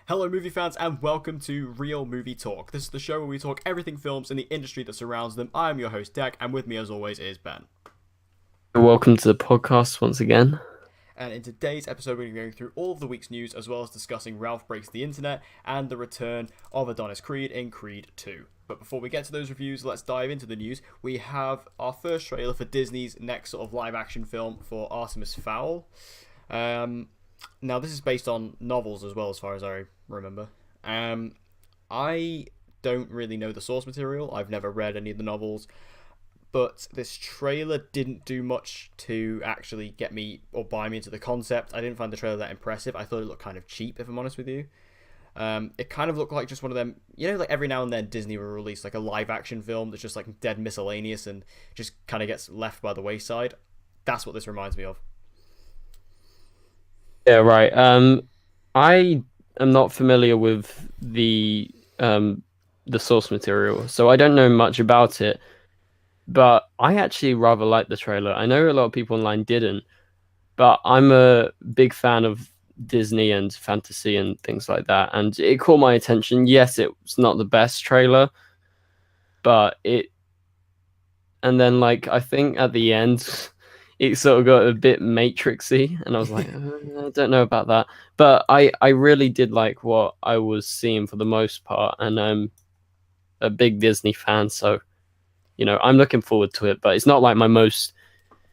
Hello, movie fans, and welcome to Real Movie Talk. This is the show where we talk everything films in the industry that surrounds them. I am your host, Dec, and with me, as always, is Ben. Welcome to the podcast once again. And in today's episode, we're going to be going through all of the week's news, as well as discussing Ralph Breaks the Internet and the return of Adonis Creed in Creed 2. But before we get to those reviews, let's dive into the news. We have our first trailer for Disney's next sort of live-action film for Artemis Fowl. Now, this is based on novels as well, as far as I remember. I don't really know the source material. I've never read any of the novels. But this trailer didn't do much to actually get me or buy me into the concept. I didn't find the trailer that impressive. I thought it looked kind of cheap, if I'm honest with you. It kind of looked like just one of them, like every now and then Disney will release like a live action film that's just like dead miscellaneous and just kind of gets left by the wayside. That's what this reminds me of. Yeah, right. I am not familiar with the source material, so I don't know much about it. But I actually rather like the trailer. I know a lot of people online didn't, but I'm a big fan of Disney and fantasy and things like that, and it caught my attention. Yes, it's not the best trailer, but it and then like I think at the end it sort of got a bit matrixy and I was like, I don't know about that, but I really did like what I was seeing for the most part, and I'm a big Disney fan, so I'm looking forward to it, but it's not like my most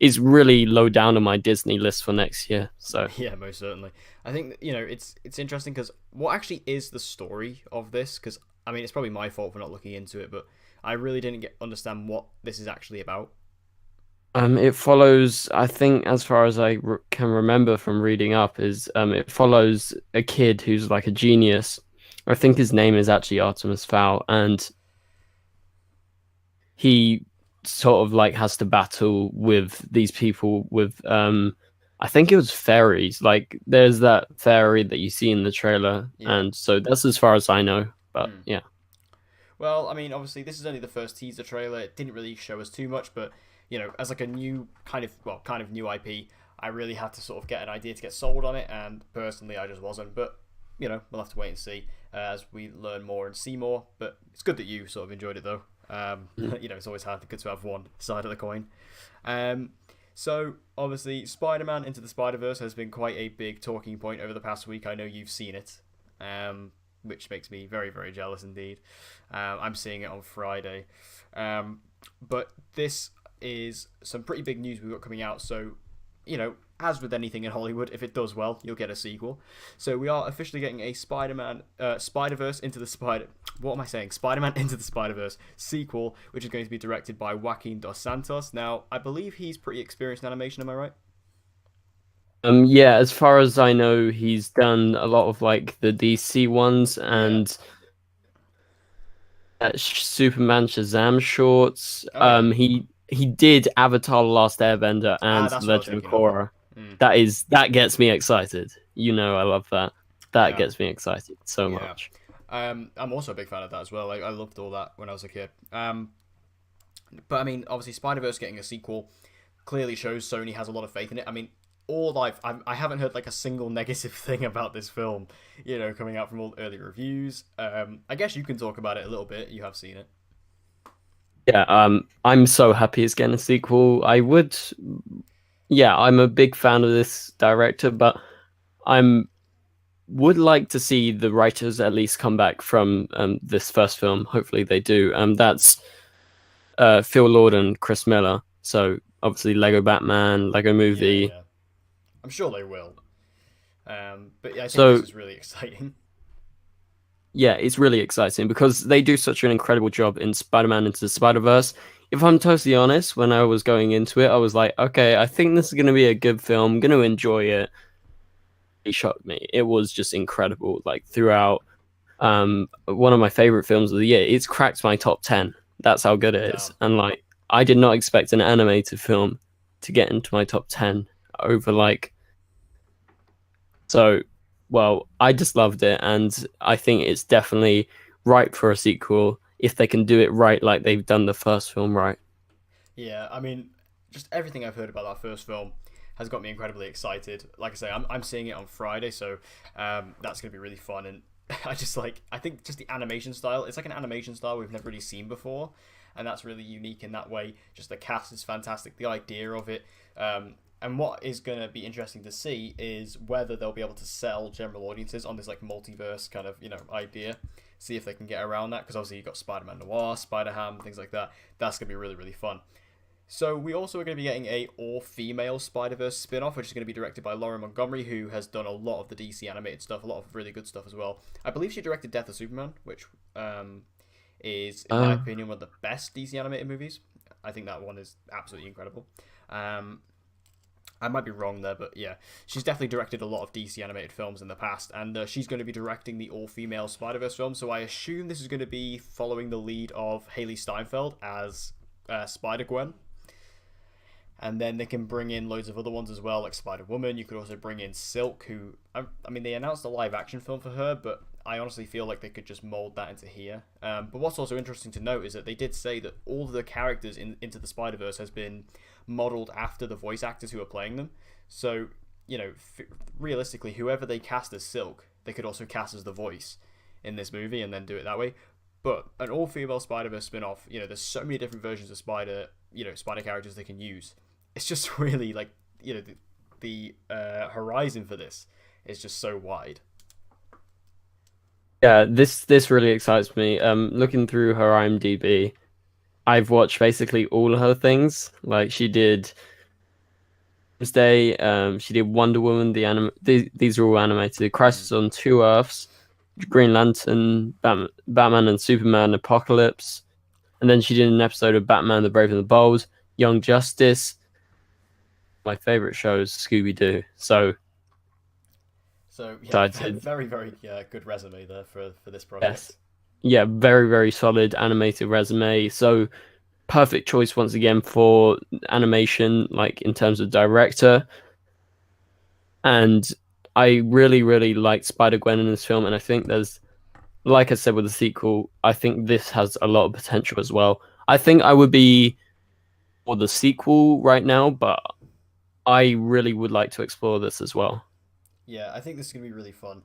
it's really low down on my Disney list for next year. So Yeah, most certainly. I think it's interesting because what actually is the story of this? Because I mean, it's probably my fault for not looking into it, but I really didn't understand what this is actually about. it follows, I think, as far as can remember from reading up, is it follows a kid who's like a genius. I think his name is actually Artemis Fowl, and he sort of like has to battle with these people with I think it was fairies. Like there's that fairy that you see in the trailer, Yeah. and so that's as far as I know. But Hmm. yeah. Well, I mean, obviously, this is only the first teaser trailer. It didn't really show us too much, but as like a new kind of new IP, I really had to sort of get an idea to get sold on it, and personally, I just wasn't. But we'll have to wait and see as we learn more and see more. But it's good that you sort of enjoyed it, though. It's always good to have one side of the coin. Um, so obviously, Spider-Man Into the Spider-Verse has been quite a big talking point over the past week. I know you've seen it. Which makes me very, very jealous indeed. I'm seeing it on Friday. But this is some pretty big news we've got coming out. So, as with anything in Hollywood, if it does well, you'll get a sequel. So we are officially getting a Spider-Verse into the Spider. What am I saying? Spider-Man Into the Spider-Verse sequel, which is going to be directed by Joaquin Dos Santos. Now, I believe he's pretty experienced in animation. Am I right? Yeah, as far as I know, he's done a lot of like the DC ones Yeah. and Superman Shazam shorts. Oh yeah. He did Avatar: The Last Airbender Ah, and that's what I was Legend of thinking of. Korra. Mm, That gets me excited. I love that. That yeah. gets me excited so Yeah. much. I'm also a big fan of that as well. Like, I loved all that when I was a kid. But I mean, obviously, Spider Verse getting a sequel clearly shows Sony has a lot of faith in it. I mean, I haven't heard like a single negative thing about this film. Coming out from all the early reviews. I guess you can talk about it a little bit. You have seen it. Yeah, I'm so happy it's getting a sequel. Yeah, I'm a big fan of this director, but I'm would like to see the writers at least come back from this first film. Hopefully they do. That's Phil Lord and Chris Miller. So obviously Lego Batman, Lego Yeah, Movie. yeah. I'm sure they will. But yeah, I think this So is really exciting. yeah, it's really exciting because they do such an incredible job in Spider-Man Into the Spider-Verse. If I'm totally honest, when I was going into it, I was like, okay, I think this is going to be a good film. I'm going to enjoy it. It shocked me. It was just incredible. Like throughout, one of my favorite films of the year. It's cracked my top 10. That's how good it is. Damn. And like, I did not expect an animated film to get into my top 10 over like so. Well, I just loved it, and I think it's definitely ripe for a sequel if they can do it right, like they've done the first film right. Yeah, I mean, just everything I've heard about that first film has got me incredibly excited. Like I say, I'm seeing it on Friday, so that's going to be really fun. And I think just the animation style. It's like an animation style we've never really seen before, and that's really unique in that way. Just the cast is fantastic. The idea of it. And what is going to be interesting to see is whether they'll be able to sell general audiences on this like multiverse kind of idea. See if they can get around that, because obviously you've got Spider-Man Noir, Spider-Ham, things like that. That's going to be really, really fun. So we also are going to be getting a all-female Spider-Verse spin-off, which is going to be directed by Lauren Montgomery, who has done a lot of the DC animated stuff, a lot of really good stuff as well. I believe she directed Death of Superman, which is, in my Uh, opinion, one of the best DC animated movies. I think that one is absolutely incredible. I might be wrong there, but yeah, she's definitely directed a lot of DC animated films in the past, and she's going to be directing the all-female Spider-Verse film, so I assume this is going to be following the lead of Haley Steinfeld as Spider-Gwen. And then they can bring in loads of other ones as well, like Spider-Woman. You could also bring in Silk, who, I mean, they announced a live-action film for her, but I honestly feel like they could just mold that into here. But what's also interesting to note is that they did say that all of the characters in Into the Spider-Verse has been modeled after the voice actors who are playing them. So, realistically, whoever they cast as Silk, they could also cast as the voice in this movie and then do it that way. But an all-female Spider-Verse spin-off, there's so many different versions of Spider characters they can use. It's just really like, the horizon for this is just so wide. yeah, this really excites me. Looking through her IMDb, I've watched basically all her things. Like she did Day, she did Wonder Woman, these are all animated. Mm. Crisis on Two Earths, Green Lantern, Batman and Superman, Apocalypse, and then she did an episode of Batman: The Brave and the Bold, Young Justice. My favorite show is Scooby Doo. So So yeah, excited. very very good resume there for this Yes, project. yeah, very very solid animated resume. So perfect choice once again for animation, like in terms of director. And I really, really liked Spider Gwen in this film, and I think there's, like I said with the sequel, I think this has a lot of potential as well. I think I would be for the sequel right now, but I really would like to explore this as well. Yeah, I think this is gonna be really fun.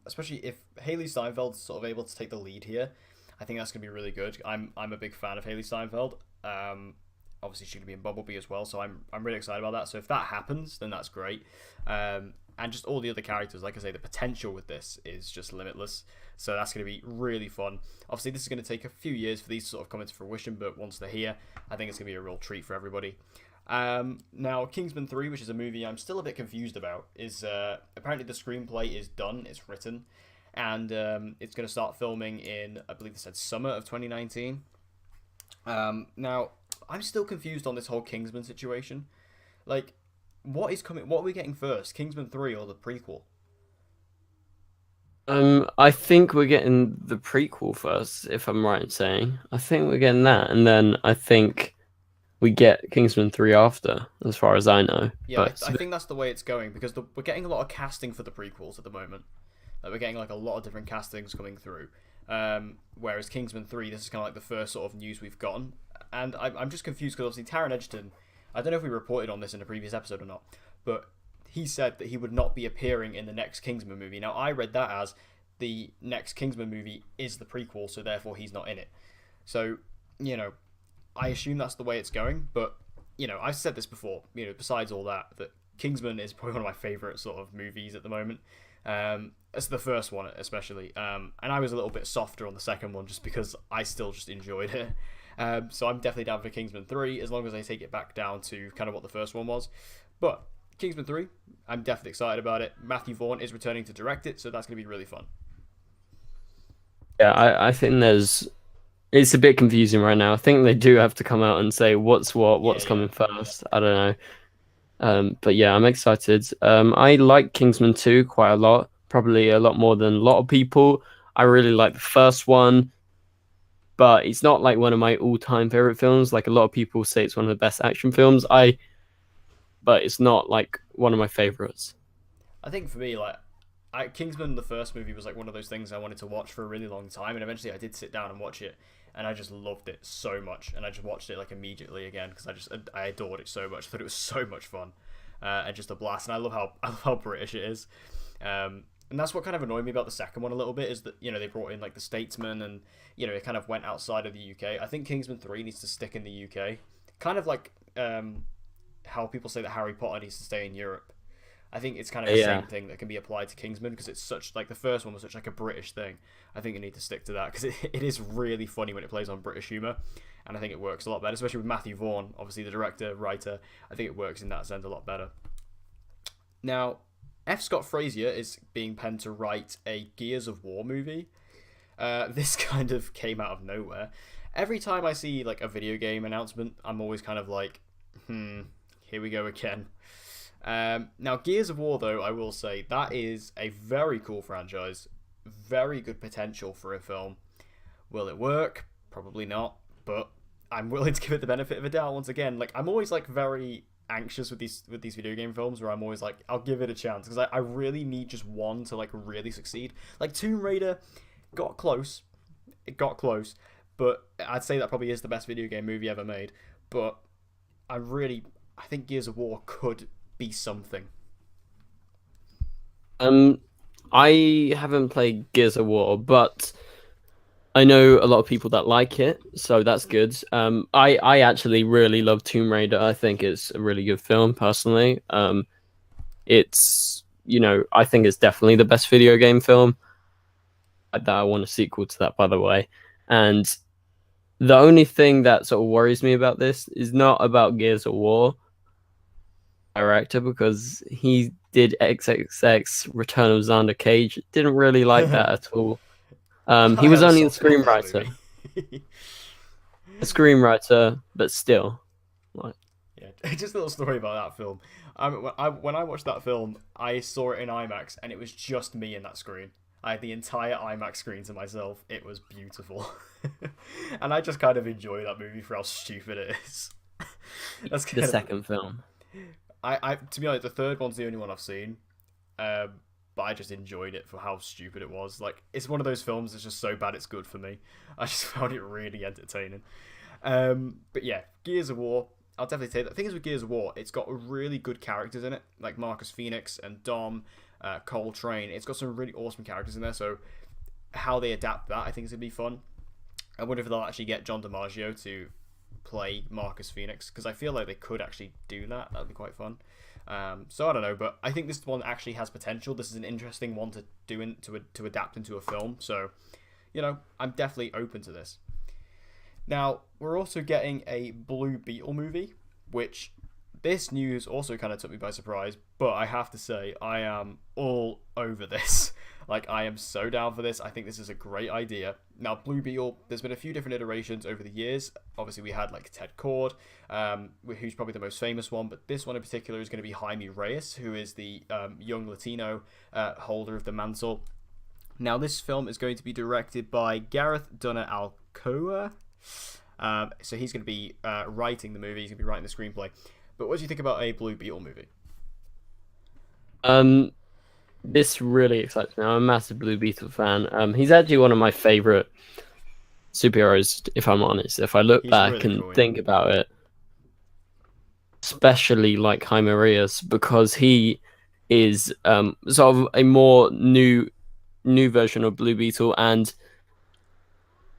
Especially if Haley Steinfeld's sort of able to take the lead here. I think that's gonna be really good. I'm a big fan of Haley Steinfeld. Obviously she's gonna be in Bumblebee as well, so I'm really excited about that. So if that happens, then that's great. And just all the other characters, like I say, the potential with this is just limitless. So that's gonna be really fun. Obviously, this is gonna take a few years for these to sort of come into fruition, but once they're here, I think it's gonna be a real treat for everybody. Now, Kingsman 3, which is a movie I'm still a bit confused about, is apparently the screenplay is done, it's written, and it's going to start filming in, I believe they said, summer of 2019. Now, I'm still confused on this whole Kingsman situation. Like, what is coming? What are we getting first, Kingsman 3 or the prequel? I think we're getting the prequel first, if I'm right in saying. I think we're getting that, and then I think we get Kingsman 3 after, as far as I know. Yeah, But I think that's the way it's going, because we're getting a lot of casting for the prequels at the moment. Like, we're getting like a lot of different castings coming through. Whereas Kingsman 3, this is kind of like the first sort of news we've gotten. And I'm just confused because obviously Taron Egerton, I don't know if we reported on this in a previous episode or not, but he said that he would not be appearing in the next Kingsman movie. Now, I read that as the next Kingsman movie is the prequel, so therefore he's not in it. So, you know, I assume that's the way it's going, but, I've said this before, besides all that, that Kingsman is probably one of my favourite sort of movies at the moment. It's the first one, especially. And I was a little bit softer on the second one just because I still just enjoyed it. So I'm definitely down for Kingsman 3 as long as they take it back down to kind of what the first one was. But Kingsman 3, I'm definitely excited about it. Matthew Vaughn is returning to direct it, so that's going to be really fun. yeah, I think it's a bit confusing right now. I think they do have to come out and say what's what, Yeah, what's yeah. coming first. I don't know. But yeah, I'm excited. I like Kingsman 2 quite a lot, probably a lot more than a lot of people. I really like the first one, but it's not like one of my all-time favorite films. Like a lot of people say it's one of the best action films. But it's not like one of my favorites. I think for me, like, Kingsman, the first movie, was like one of those things I wanted to watch for a really long time, and eventually I did sit down and watch it, and I just loved it so much, and I just watched it like immediately again because I adored it so much. I thought it was so much fun, and just a blast, and I love how British it is. And that's what kind of annoyed me about the second one a little bit, is that, they brought in like the Statesman, and it kind of went outside of the UK. I think Kingsman 3 needs to stick in the UK, kind of like how people say that Harry Potter needs to stay in Europe. I think it's kind of the Yeah. same thing that can be applied to Kingsman, because it's such like the first one was such like a British thing. I think you need to stick to that, because it is really funny when it plays on British humor, and I think it works a lot better, especially with Matthew Vaughn, obviously the director, writer. I think it works in that sense a lot better. Now, F. Scott Frazier is being penned to write a Gears of War movie. This kind of came out of nowhere. Every time I see like a video game announcement, I'm always kind of like, here we go again. Now, Gears of War, though, I will say, that is a very cool franchise. Very good potential for a film. Will it work? Probably not. But I'm willing to give it the benefit of a doubt once again. Like, I'm always like very anxious with these video game films, where I'm always like, I'll give it a chance, because I really need just one to like really succeed. Like Tomb Raider got close. It got close. But I'd say that probably is the best video game movie ever made. But I think Gears of War could be something. I haven't played Gears of War, but I know a lot of people that like it, so that's good. I actually really love Tomb Raider. I think it's a really good film, personally. It's, I think it's definitely the best video game film. That I want a sequel to that, by the way. And the only thing that sort of worries me about this is not about Gears of War director, because he did XXX Return of Xander Cage. Didn't really like that at all. He I was have a only a soft spot for that screenwriter. movie. A screenwriter, but still. Like, Yeah, just a little story about that film. When I watched that film, I saw it in IMAX, and it was just me in that screen. I had the entire IMAX screen to myself. It was beautiful. And I just kind of enjoy that movie for how stupid it is. That's the second film. To be honest, the third one's the only one I've seen. But I just enjoyed it for how stupid it was. Like, it's one of those films that's just so bad it's good for me. I just found it really entertaining. But yeah, Gears of War, I'll definitely say that. The thing is with Gears of War, it's got really good characters in it, like Marcus Phoenix and Dom, Coltrane. It's got some really awesome characters in there, so how they adapt that, I think, is going to be fun. I wonder if they'll actually get John DiMaggio to play Marcus Phoenix, because I feel like they could actually do that. That would be quite fun. So I don't know, but I think this one actually has potential. This is an interesting one to do to adapt into a film. So, I'm definitely open to this. Now, we're also getting a Blue Beetle movie, which this news also kind of took me by surprise, but I have to say, I am all over this. Like, I am so down for this. I think this is a great idea. Now, Blue Beetle, there's been a few different iterations over the years. Obviously, we had, like, Ted Kord, who's probably the most famous one, but this one in particular is going to be Jaime Reyes, who is the young Latino holder of the mantle. Now, this film is going to be directed by Gareth Dunner Alcoa. So he's going to be writing the movie. He's going to be writing the screenplay. But what do you think about a Blue Beetle movie? This really excites me. I'm a massive Blue Beetle fan. He's actually one of my favorite superheroes, if I'm honest. If I look back really and cool, yeah. think about it, especially like Jaime Reyes, because he is sort of a more new version of Blue Beetle, and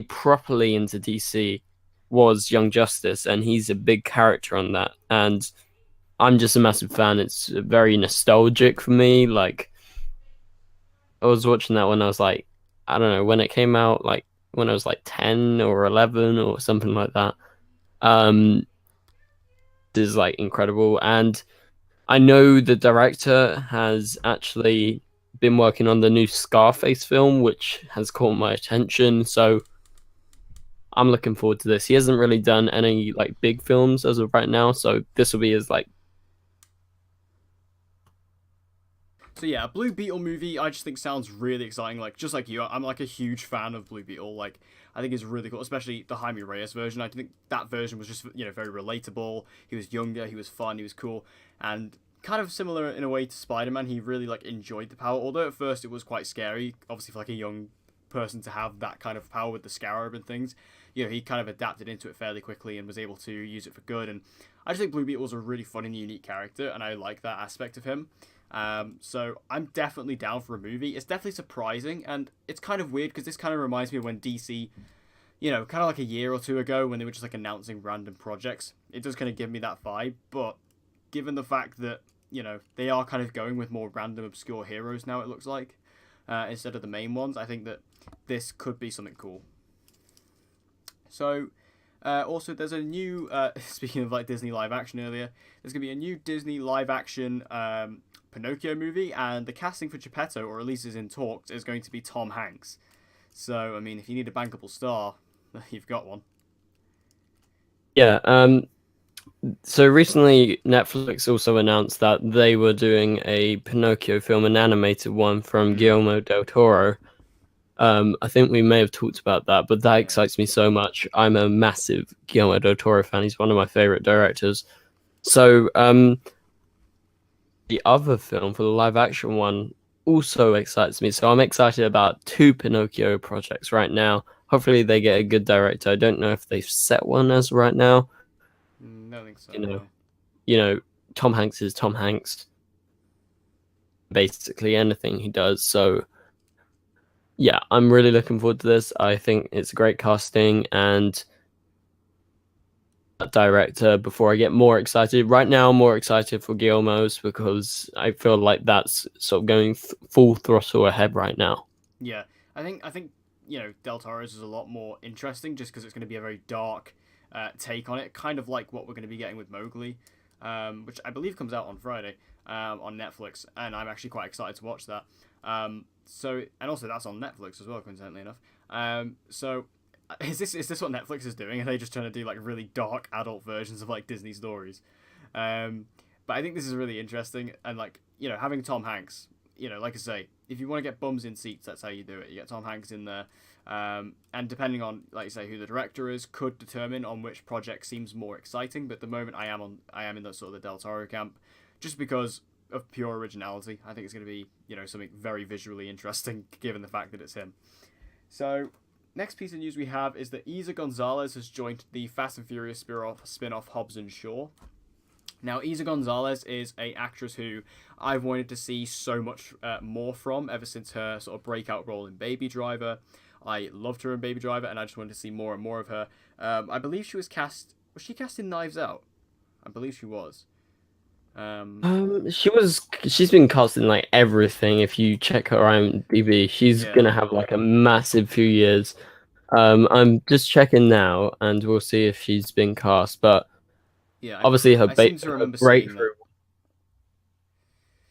properly into DC was Young Justice, and he's a big character on that. And I'm just a massive fan. It's very nostalgic for me. Like, I was watching that when I was like, I don't know, when it came out, like when I was like 10 or 11 or something like that. This is like incredible. And I know the director has actually been working on the new Scarface film, which has caught my attention. So I'm looking forward to this. He hasn't really done any like big films as of right now, so this will be his like. So yeah, a Blue Beetle movie, I just think sounds really exciting. Like, just like you, I'm like a huge fan of Blue Beetle. Like, I think it's really cool, especially the Jaime Reyes version. I think that version was just, very relatable. He was younger, he was fun, he was cool, and kind of similar in a way to Spider-Man. He really like enjoyed the power, although at first it was quite scary, obviously for like a young person to have that kind of power with the Scarab and things. He kind of adapted into it fairly quickly and was able to use it for good. And I just think Blue Beetle was a really fun and unique character, and I like that aspect of him. So I'm definitely down for a movie. It's definitely surprising, and it's kind of weird because this kind of reminds me of when DC, kind of like a year or two ago when they were just like announcing random projects. It does kind of give me that vibe, but given the fact that they are kind of going with more random obscure heroes now, it looks like, instead of the main ones, I think that this could be something cool. So also, there's a new speaking of like Disney live action earlier, there's gonna be a new Disney live action Pinocchio movie, and the casting for Geppetto, or at least is in talks, is going to be Tom Hanks. So I mean, if you need a bankable star, you've got one. Yeah. So recently, Netflix also announced that they were doing a Pinocchio film, an animated one from Mm, Guillermo del Toro. I think we may have talked about that, but that yeah. excites me so much. I'm a massive Guillermo del Toro fan. He's one of my favorite directors. So, the other film for the live action one also excites me. So I'm excited about two Pinocchio projects right now. Hopefully they get a good director. I don't know if they've set one as right now. Don't think so. You know, No. you know, Tom Hanks is Tom Hanks. Basically anything he does. So yeah, I'm really looking forward to this. I think it's great casting and director before I get more excited. Right now, I'm more excited for Guillermo's because I feel like that's sort of going full throttle ahead right now. Yeah, I think Del Toro's is a lot more interesting just because it's going to be a very dark take on it, kind of like what we're going to be getting with Mowgli, which I believe comes out on Friday on Netflix, and I'm actually quite excited to watch that. And also that's on Netflix as well, coincidentally enough. So is this what Netflix is doing? Are they just trying to do like really dark adult versions of like Disney stories? But I think this is really interesting, and like having Tom Hanks, like I say, if you want to get bums in seats, that's how you do it. You get Tom Hanks in there, and depending on, like you say, who the director is, could determine on which project seems more exciting. But at the moment, I am in the sort of the Del Toro camp, just because of pure originality. I think it's going to be something very visually interesting, given the fact that it's him. So next piece of news we have is that Isa Gonzalez has joined the Fast and Furious spin-off Hobbs and Shaw. Now, Isa Gonzalez is a actress who I've wanted to see so much more from ever since her sort of breakout role in Baby Driver. I loved her in Baby Driver, and I just wanted to see more and more of her. I believe she was cast. Was she cast in Knives Out? I believe she was. She's been cast in like everything. If you check her IMDb, she's Yeah, gonna have like a massive few years. I'm just checking now, and we'll see if she's been cast. But yeah. obviously, I seem to her remember seeing that. breakthrough.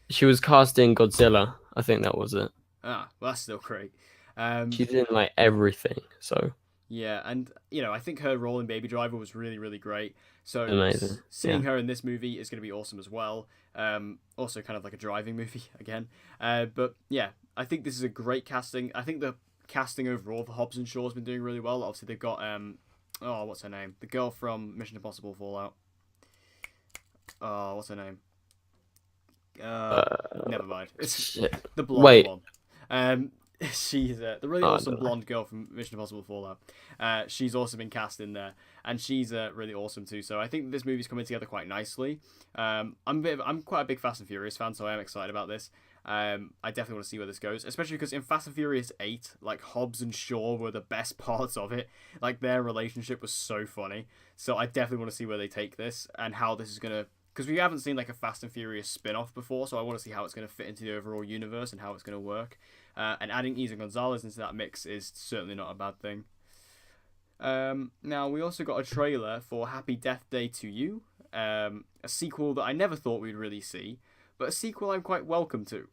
She was cast in Godzilla. I think that was it. Well, that's still great. Um, She's in like everything, so Yeah, and I think her role in Baby Driver was really, really great. So amazing. seeing Yeah. her in this movie is going to be awesome as well. Also, kind of like a driving movie again. But yeah, I think this is a great casting. I think the casting overall for Hobbs and Shaw has been doing really well. Obviously, they've got oh, what's her name? The girl from Mission Impossible Fallout. Oh, what's her name? Never mind. It's Shit. the blonde Wait. one. She's the really Oh, awesome no. blonde girl from Mission Impossible Fallout. She's also been cast in there, and she's really awesome too. So I think this movie's coming together quite nicely. I'm quite a big Fast and Furious fan, so I am excited about this. I definitely want to see where this goes, especially because in Fast and Furious 8, like Hobbs and Shaw were the best parts of it. Like their relationship was so funny. So I definitely want to see where they take this and how this is gonna. Because we haven't seen like a Fast and Furious spin-off before, so I want to see how it's going to fit into the overall universe and how it's going to work. And adding Isa Gonzalez into that mix is certainly not a bad thing. Now, we also got a trailer for Happy Death Day to You, a sequel that I never thought we'd really see, but a sequel I'm quite welcome to.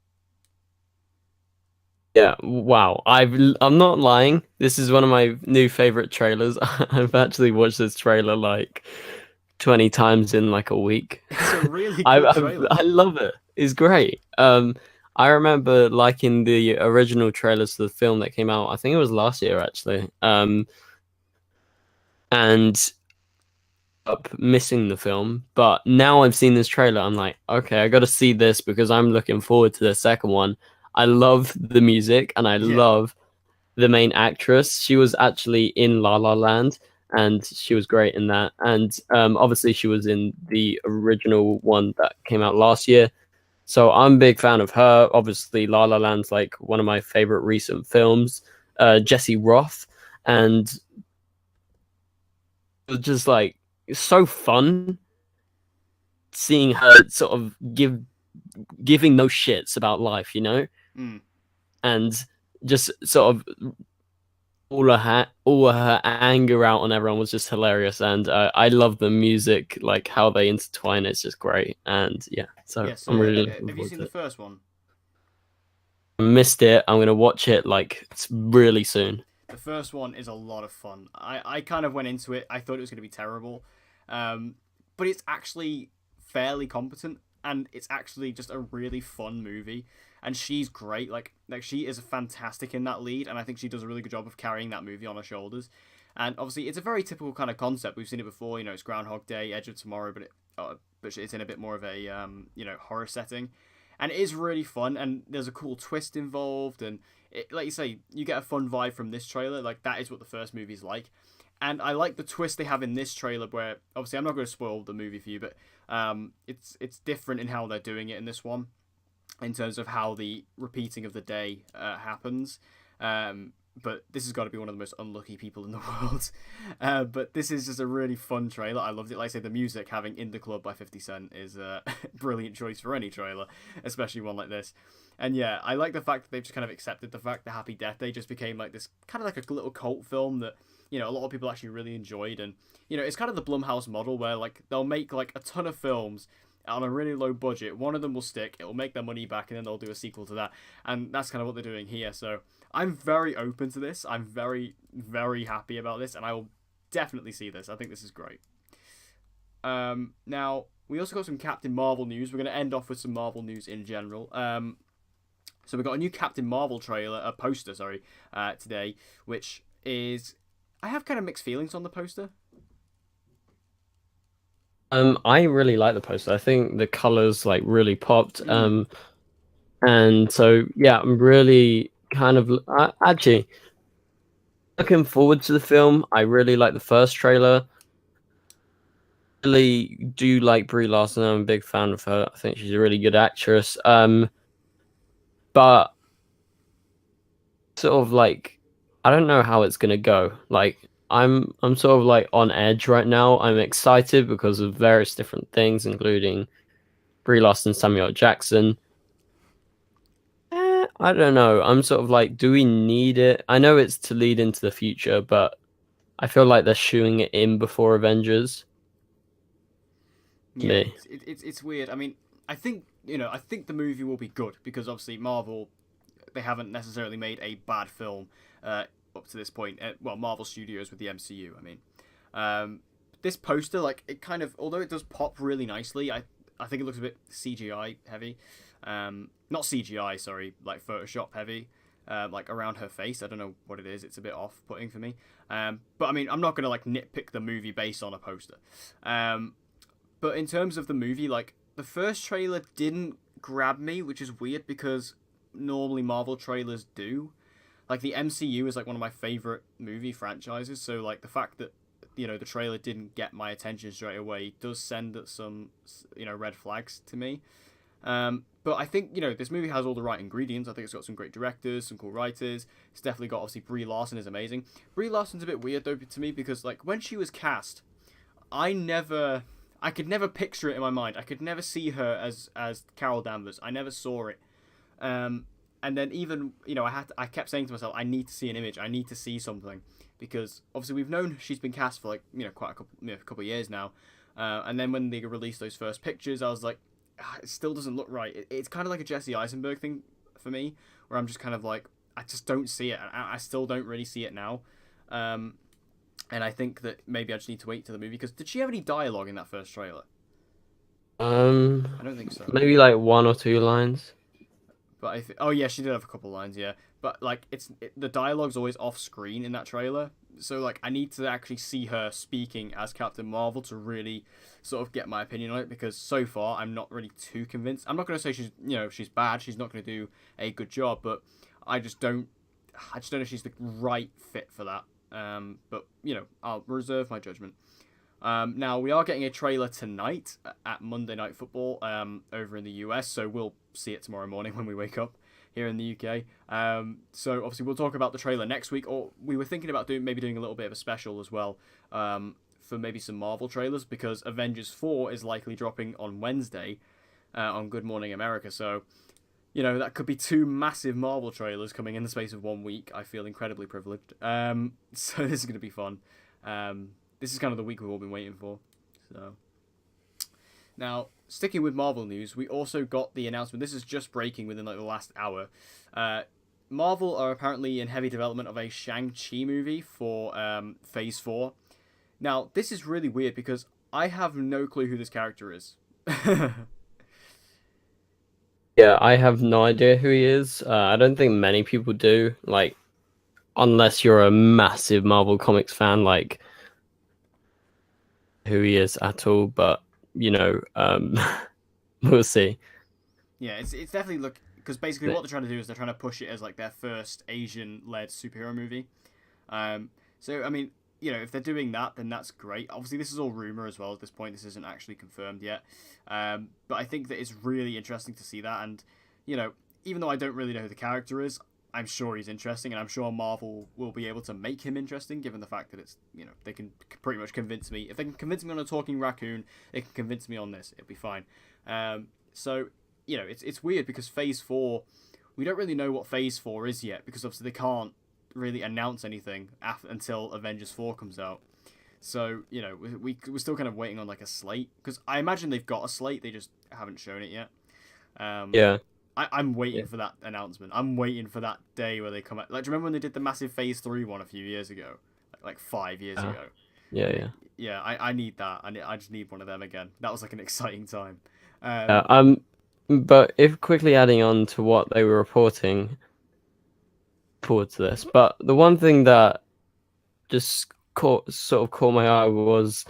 Yeah, wow. I'm not lying. This is one of my new favorite trailers. I've actually watched this trailer like 20 times in like a week. It's a really good trailer. I love it. It's great. I remember liking the original trailers to the film that came out. I think it was last year actually. And up missing the film, but now I've seen this trailer. I'm like, okay, I got to see this because I'm looking forward to the second one. I love the music and I Yeah, love the main actress. She was actually in La La Land, and she was great in that. And obviously, she was in the original one that came out last year. So I'm a big fan of her. Obviously, La La Land's like one of my favorite recent films. Jesse Roth, and it was just like it's so fun seeing her sort of giving no shits about life, you know, Mm. and just sort of all of her anger out on everyone was just hilarious, and I love the music, like how they intertwine. It's just great, and yeah, so Yeah. I'm So really looking have you forward seen to the it. first one? I missed it. I'm gonna watch it like really soon. The first one is a lot of fun. I kind of went into it. I thought it was going to be terrible, um, but it's actually fairly competent, and it's actually just a really fun movie. And she's great. Like she is fantastic in that lead, and I think she does a really good job of carrying that movie on her shoulders. And obviously, it's a very typical kind of concept. We've seen it before. You know, it's Groundhog Day, Edge of Tomorrow, but it's in a bit more of a horror setting, and it is really fun. And there's a cool twist involved, and like you say, you get a fun vibe from this trailer. Like that is what the first movie's like, and I like the twist they have in this trailer. Where obviously I'm not going to spoil the movie for you, but it's different in how they're doing it in this one, in terms of how the repeating of the day happens. But this has got to be one of the most unlucky people in the world. But this is just a really fun trailer. I loved it. Like I say, the music having "In the Club" by 50 Cent is a brilliant choice for any trailer, especially one like this. And yeah, I like the fact that they've just kind of accepted the fact that Happy Death Day just became like this kind of like a little cult film that a lot of people actually really enjoyed. And it's kind of the Blumhouse model where like they'll make like a ton of films on a really low budget. One of them will stick, it will make their money back, and then they'll do a sequel to that. And that's kind of what they're doing here. So I'm very open to this. I'm very, very happy about this, and I will definitely see this. I think this is great. Now, we also got some Captain Marvel news. We're going to end off with some Marvel news in general. So we got a new Captain Marvel trailer, a poster, sorry, today, which is... I have kind of mixed feelings on the poster. I really like the poster. I think the colors like really popped. Mm. And so yeah, I'm really kind of actually looking forward to the film. I really like the first trailer. Really do like Brie Larson. I'm a big fan of her. I think she's a really good actress. But sort of like I don't know how it's gonna go. Like I'm sort of like on edge right now. I'm excited because of various different things, including Brie Larson, Samuel L. Jackson. I don't know. I'm sort of like, do we need it? I know it's to lead into the future, but I feel like they're shooing it in before Avengers. Yeah, Me. it's weird. I mean, I think the movie will be good because obviously Marvel, they haven't necessarily made a bad film up to this point. Well, Marvel Studios with the MCU. I mean, this poster, like it kind of, although it does pop really nicely, I think it looks a bit CGI heavy. Not CGI, sorry, like Photoshop heavy. Like around her face, I don't know what it is. It's a bit off-putting for me. But I mean, I'm not gonna like nitpick the movie based on a poster. But in terms of the movie, like the first trailer didn't grab me, which is weird because normally Marvel trailers do. Like the MCU is like one of my favorite movie franchises, so like the fact that the trailer didn't get my attention straight away does send some red flags to me. But I think this movie has all the right ingredients. I think it's got some great directors, some cool writers. It's definitely got obviously Brie Larson is amazing. Brie Larson's a bit weird though to me because like when she was cast, I could never picture it in my mind. I could never see her as Carol Danvers. I never saw it. And then even I kept saying to myself, I need to see an image. I need to see something because obviously we've known she's been cast for like quite a couple of years now. And then when they released those first pictures, I was like, it still doesn't look right. It's kind of like a Jesse Eisenberg thing for me, where I'm just kind of like, I just don't see it. I still don't really see it now. And I think that maybe I just need to wait to the movie because did she have any dialogue in that first trailer? I don't think so. Maybe like one or two lines. But oh yeah, she did have a couple lines, yeah. But like the dialogue's always off screen in that trailer, so like I need to actually see her speaking as Captain Marvel to really sort of get my opinion on it because so far I'm not really too convinced. I'm not gonna say she's bad. She's not gonna do a good job, but I just don't know if she's the right fit for that. But I'll reserve my judgment. Now we are getting a trailer tonight at Monday Night Football over in the US, so we'll see it tomorrow morning when we wake up here in the UK. So obviously we'll talk about the trailer next week, or we were thinking about doing a little bit of a special as well for maybe some Marvel trailers, because Avengers 4 is likely dropping on Wednesday on Good Morning America. So that could be two massive Marvel trailers coming in the space of 1 week. I feel incredibly privileged. So this is going to be fun. This is kind of the week we've all been waiting for. So now, sticking with Marvel news, we also got the announcement. This is just breaking within like the last hour. Marvel are apparently in heavy development of a Shang-Chi movie for Phase 4. Now, this is really weird because I have no clue who this character is. Yeah, I have no idea who he is. I don't think many people do. Like, unless you're a massive Marvel Comics fan, like who he is at all. But we'll see. Yeah, it's definitely look because basically what they're trying to do is they're trying to push it as like their first Asian-led superhero movie. So I mean, if they're doing that, then that's great. Obviously, this is all rumor as well at this point. This isn't actually confirmed yet. But I think that it's really interesting to see that, and even though I don't really know who the character is, I'm sure he's interesting, and I'm sure Marvel will be able to make him interesting, given the fact that it's they can pretty much convince me. If they can convince me on a talking raccoon, they can convince me on this. It'll be fine. So it's weird because Phase 4, we don't really know what Phase 4 is yet, because obviously they can't really announce anything until Avengers 4 comes out. So we're still kind of waiting on like a slate, because I imagine they've got a slate, they just haven't shown it yet. Yeah. I'm waiting for that announcement. I'm waiting for that day where they come out. Like, do you remember when they did the massive Phase 3 one a few years ago? Like 5 years ago. Yeah. Yeah, I need that. I just need one of them again. That was like an exciting time. But if quickly adding on to what they were reporting forward to this, but the one thing that just caught my eye was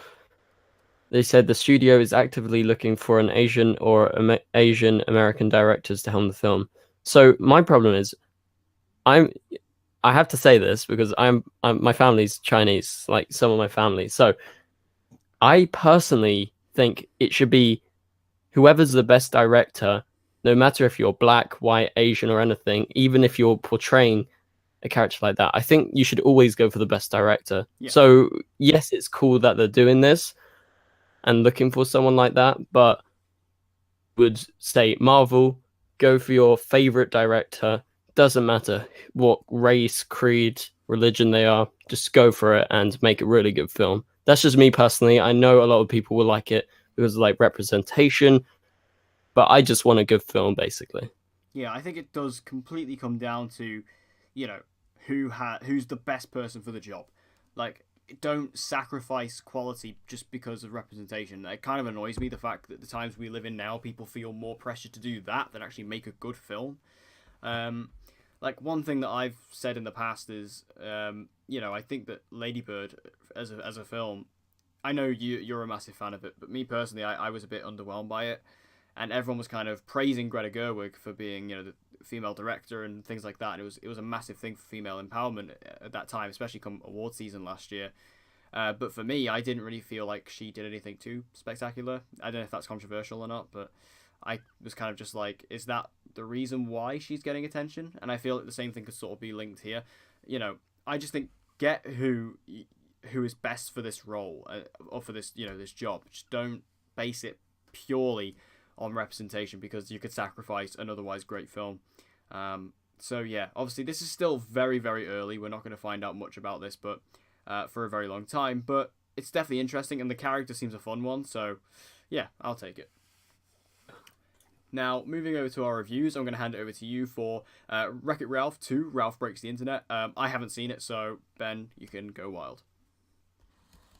they said the studio is actively looking for an Asian or Asian American directors to helm the film. So my problem is, I have to say this because my family's Chinese, like some of my family. So I personally think it should be whoever's the best director, no matter if you're black, white, Asian, or anything, even if you're portraying a character like that, I think you should always go for the best director. Yeah. So yes, it's cool that they're doing this and looking for someone like that, but would say Marvel, go for your favorite director. Doesn't matter what race, creed, religion they are, just go for it and make a really good film. That's just me personally. I know a lot of people will like it because of like representation, but I just want a good film, basically. Yeah, I think it does completely come down to, who's the best person for the job. Like, don't sacrifice quality just because of representation. It kind of annoys me, the fact that the times we live in now, people feel more pressure to do that than actually make a good film. Like, one thing that I've said in the past is, I think that Lady Bird as a film, I know you're a massive fan of it, but me personally, I was a bit underwhelmed by it, and everyone was kind of praising Greta Gerwig for being, the female director and things like that. And it was a massive thing for female empowerment at that time, especially come award season last year. But for me, I didn't really feel like she did anything too spectacular. I don't know if that's controversial or not, but I was kind of just like, is that the reason why she's getting attention? And I feel like the same thing could sort of be linked here. I just think get who is best for this role or for this this job. Just don't base it purely on representation, because you could sacrifice an otherwise great film. So yeah, obviously this is still very, very early. We're not going to find out much about this, but for a very long time. But it's definitely interesting, and the character seems a fun one. So yeah, I'll take it. Now, moving over to our reviews, I'm going to hand it over to you for Wreck-It Ralph 2, Ralph Breaks the Internet. I haven't seen it, so Ben, you can go wild.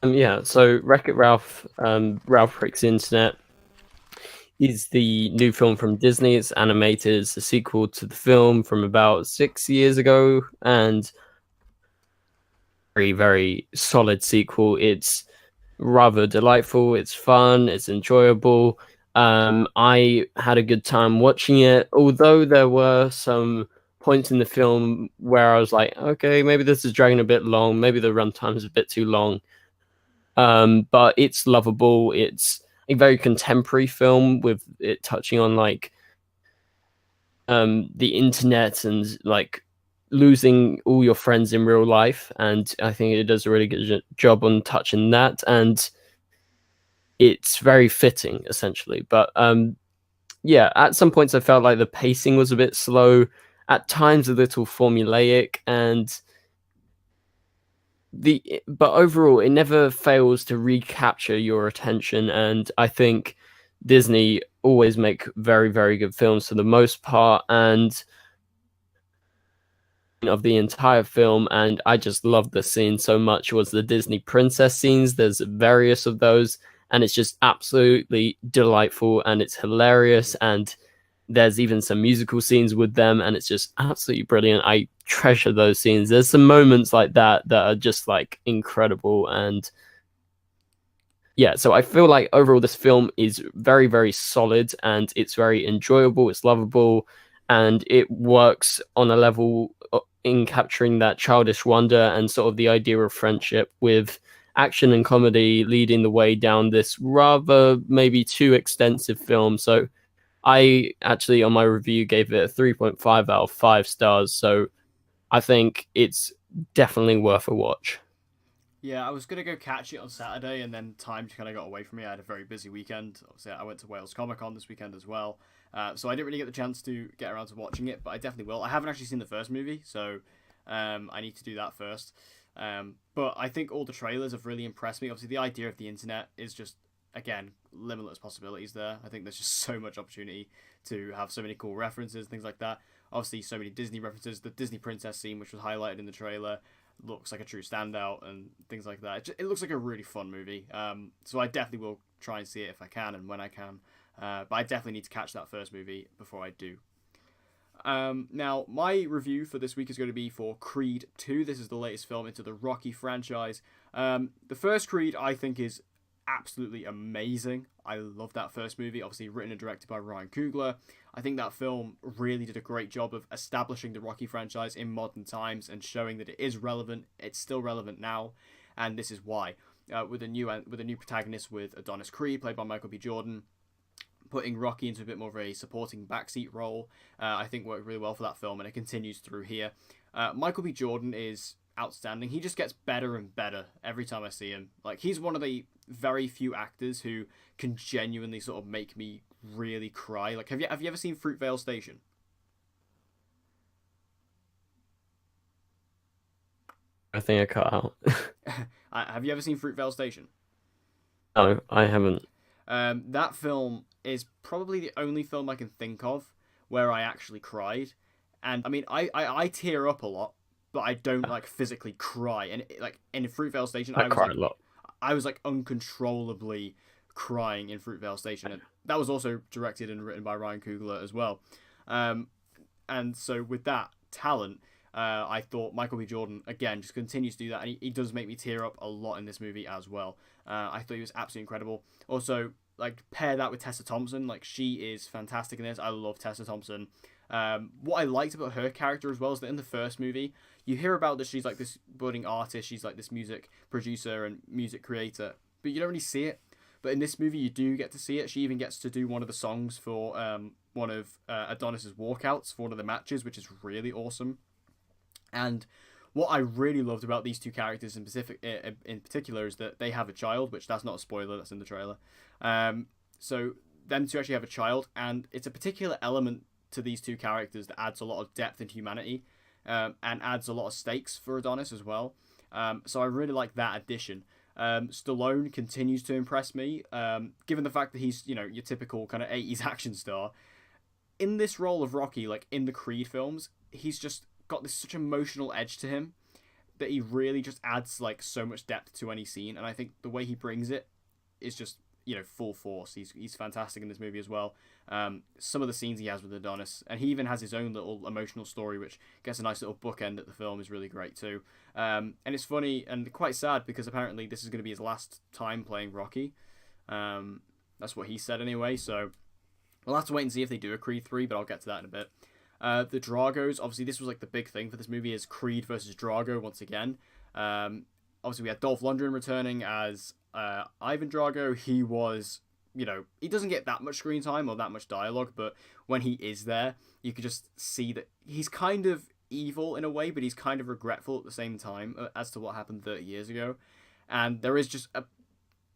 Yeah, so Wreck-It Ralph, Ralph Breaks the Internet is the new film from Disney. It's animated. It's a sequel to the film from about 6 years ago, and very, very solid sequel. It's rather delightful. It's fun. It's enjoyable. I had a good time watching it, although there were some points in the film where I was like, okay, maybe this is dragging a bit long. Maybe the runtime is a bit too long. but it's lovable. It's a very contemporary film with it touching on like the internet and like losing all your friends in real life, and I think it does a really good job on touching that, and it's very fitting essentially. But yeah, at some points I felt like the pacing was a bit slow, at times a little formulaic, and but overall it never fails to recapture your attention. And I think Disney always make very, very good films for the most part, and of the entire film, and I just loved the scene so much, was the Disney princess scenes. There's various of those, and it's just absolutely delightful, and it's hilarious, and there's even some musical scenes with them, and it's just absolutely brilliant. I treasure those scenes. There's some moments like that that are just like incredible. And yeah, so I feel like overall this film is very, very solid, and it's very enjoyable, it's lovable, and it works on a level in capturing that childish wonder and sort of the idea of friendship, with action and comedy leading the way down this rather maybe too extensive film. So I actually, on my review, gave it a 3.5 out of 5 stars. So I think it's definitely worth a watch. Yeah, I was gonna go catch it on Saturday, and then time kind of got away from me. I had a very busy weekend. Obviously, I went to Wales Comic Con this weekend as well, so I didn't really get the chance to get around to watching it. But I definitely will. I haven't actually seen the first movie, so I need to do that first. But I think all the trailers have really impressed me. Obviously, the idea of the internet is just, again, limitless possibilities there. I think there's just so much opportunity to have so many cool references, things like that. Obviously, so many Disney references. The Disney princess scene, which was highlighted in the trailer, looks like a true standout, and things like that. It looks like a really fun movie. So I definitely will try and see it if I can and when I can. But I definitely need to catch that first movie before I do. Now, my review for this week is going to be for Creed 2. This is the latest film into the Rocky franchise. The first Creed, I think, is absolutely amazing. I love that first movie, obviously written and directed by Ryan Coogler. I think that film really did a great job of establishing the Rocky franchise in modern times and showing that it is relevant. It's still relevant now, and this is why. With a new protagonist, with Adonis Creed, played by Michael B. Jordan, putting Rocky into a bit more of a supporting backseat role, I think worked really well for that film, and it continues through here. Michael B. Jordan is outstanding. He just gets better and better every time I see him. Like, he's one of the very few actors who can genuinely sort of make me really cry. Like, have you ever seen Fruitvale Station? I think I cut out. Have you ever seen Fruitvale Station? No, I haven't. That film is probably the only film I can think of where I actually cried. And I mean, I tear up a lot, but I don't like physically cry. And like in Fruitvale Station, I cry a lot. I was like uncontrollably crying in Fruitvale Station, and that was also directed and written by Ryan Coogler as well. And so with that talent, I thought Michael B. Jordan again just continues to do that, and he does make me tear up a lot in this movie as well. I thought he was absolutely incredible. Also, like, pair that with Tessa Thompson, like, she is fantastic in this. I love Tessa Thompson. What I liked about her character as well is that in the first movie, you hear about that she's like this budding artist, she's like this music producer and music creator, but you don't really see it. But in this movie, you do get to see it. She even gets to do one of the songs for one of Adonis's walkouts for one of the matches, which is really awesome. And what I really loved about these two characters in particular is that they have a child, which that's not a spoiler, that's in the trailer. So them two actually have a child, and it's a particular element to these two characters that adds a lot of depth and humanity, and adds a lot of stakes for Adonis as well. So I really like that addition. Stallone continues to impress me, given the fact that he's, you know, your typical kind of 80s action star. In this role of Rocky, like in the Creed films, he's just got this such emotional edge to him that he really just adds like so much depth to any scene, and I think the way he brings it is just, you know, full force. He's fantastic in this movie as well. Some of the scenes he has with Adonis, and he even has his own little emotional story, which gets a nice little bookend at the film, is really great too. And it's funny and quite sad because apparently this is going to be his last time playing Rocky. That's what he said anyway. So we'll have to wait and see if they do a Creed 3, but I'll get to that in a bit. The Dragos, obviously this was like the big thing for this movie, is Creed versus Drago once again. Obviously we had Dolph Lundgren returning as Ivan Drago, he was, he doesn't get that much screen time or that much dialogue, but when he is there, you can just see that he's kind of evil in a way, but he's kind of regretful at the same time as to what happened 30 years ago. And there is just a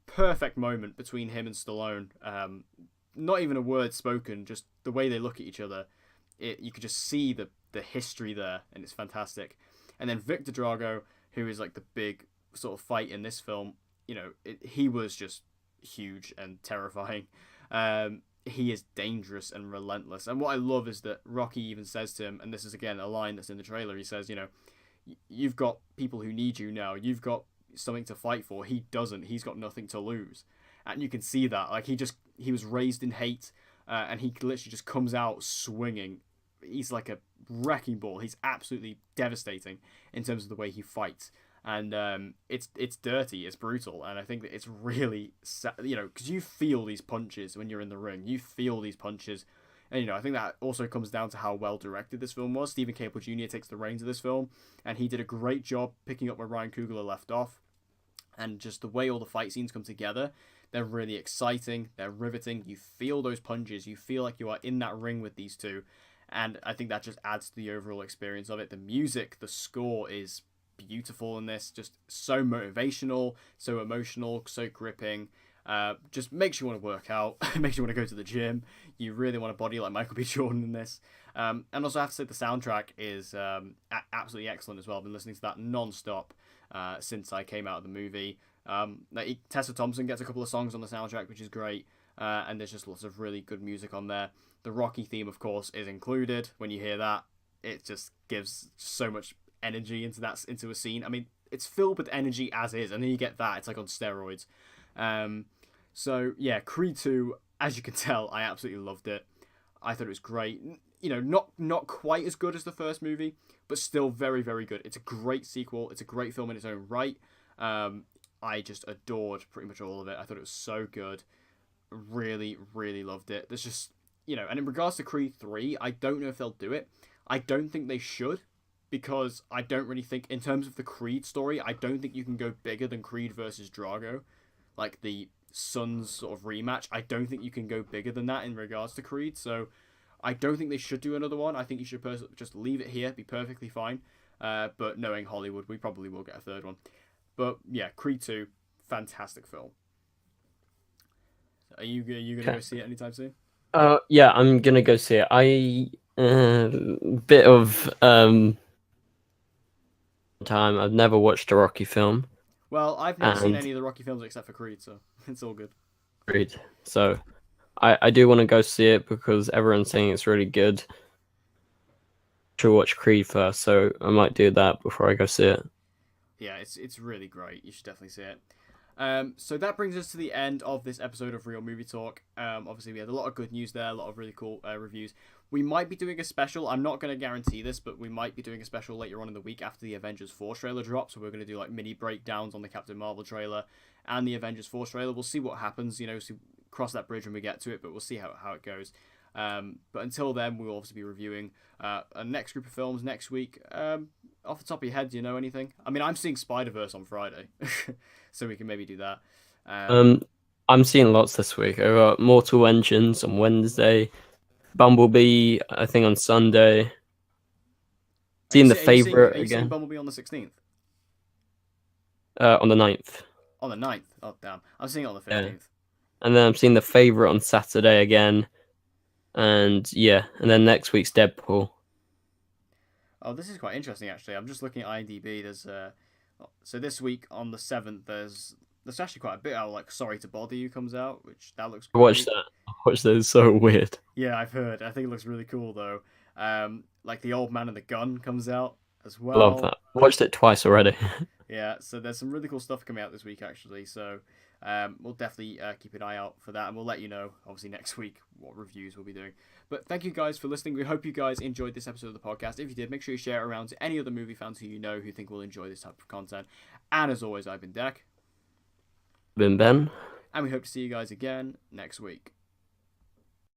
perfect moment between him and Stallone. Not even a word spoken, just the way they look at each other. You could just see the history there, and it's fantastic. And then Victor Drago, who is like the big sort of fight in this film, he was just huge and terrifying. He is dangerous and relentless. And what I love is that Rocky even says to him, and this is again a line that's in the trailer, he says, you've got people who need you now. You've got something to fight for. He doesn't. He's got nothing to lose. And you can see that. Like, he was raised in hate, and he literally just comes out swinging. He's like a wrecking ball. He's absolutely devastating in terms of the way he fights. And it's dirty, it's brutal, and I think that it's really, because you feel these punches when you're in the ring. You feel these punches, and I think that also comes down to how well directed this film was. Stephen Cable Jr. takes the reins of this film, and he did a great job picking up where Ryan Coogler left off, and just the way all the fight scenes come together. They're really exciting, they're riveting. You feel those punches, you feel like you are in that ring with these two, and I think that just adds to the overall experience of it. The music, the score is beautiful in this, just so motivational, so emotional, so gripping. Just makes you want to work out, makes you want to go to the gym. You really want a body like Michael B. Jordan in this. And also I have to say the soundtrack is absolutely excellent as well. I've been listening to that non-stop since I came out of the movie. Tessa Thompson gets a couple of songs on the soundtrack, which is great. And there's just lots of really good music on there. The Rocky theme, of course, is included. When you hear that, it just gives so much energy into a scene. I mean, it's filled with energy as is, and then you get that. It's like on steroids. So yeah, Creed 2, as you can tell, I absolutely loved it. I thought it was great. Not quite as good as the first movie, but still very, very good. It's a great sequel. It's a great film in its own right. I just adored pretty much all of it. I thought it was so good. Really, really loved it. There's just, and in regards to Creed 3, I don't know if they'll do it. I don't think they should, because I don't really think, in terms of the Creed story, I don't think you can go bigger than Creed versus Drago. Like the Sons sort of rematch, I don't think you can go bigger than that in regards to Creed. So I don't think they should do another one. I think you should just leave it here, be perfectly fine. But knowing Hollywood, we probably will get a third one. But yeah, Creed 2, fantastic film. Are you going to go see it anytime soon? Yeah, I'm going to go see it. Bit of time. I've never watched a Rocky film. Well, I've never seen any of the Rocky films except for Creed, so it's all good. Creed. So I do want to go see it because everyone's saying it's really good. To watch Creed first, so I might do that before I go see it. Yeah, it's really great. You should definitely see it. So that brings us to the end of this episode of Real Movie Talk. Obviously, we had a lot of good news there, a lot of really cool reviews. We might be doing a special. I'm not going to guarantee this, but we might be doing a special later on in the week after the Avengers 4 trailer drops. So we're going to do like mini breakdowns on the Captain Marvel trailer and the Avengers 4 trailer. We'll see what happens, cross that bridge when we get to it, but we'll see how it goes. But until then, we'll obviously be reviewing a next group of films next week. Off the top of your head, do you know anything? I mean, I'm seeing Spider-Verse on Friday, so we can maybe do that. I'm seeing lots this week. I got Mortal Engines on Wednesday, Bumblebee, I think on Sunday. Seeing The Favourite again. Are you seeing Bumblebee on the 16th? On the 9th. On the 9th? Oh, damn. I'm seeing it on the 15th. Yeah. And then I'm seeing The Favourite on Saturday again. And yeah, and then next week's Deadpool. Oh, this is quite interesting, actually. I'm just looking at IMDb. There's so this week on the 7th, there's actually quite a bit out. Like Sorry to Bother You comes out, which that looks great. Watch that. Watch that. It's so weird. Yeah, I've heard. I think it looks really cool though. Like The Old Man and the Gun comes out as well. I love that. Watched it twice already. Yeah, so there's some really cool stuff coming out this week actually. So we'll definitely keep an eye out for that, and we'll let you know obviously next week what reviews we'll be doing. But thank you guys for listening. We hope you guys enjoyed this episode of the podcast. If you did, make sure you share it around to any other movie fans who you know who think will enjoy this type of content. And as always, I've been Dec. Been Ben. And we hope to see you guys again next week.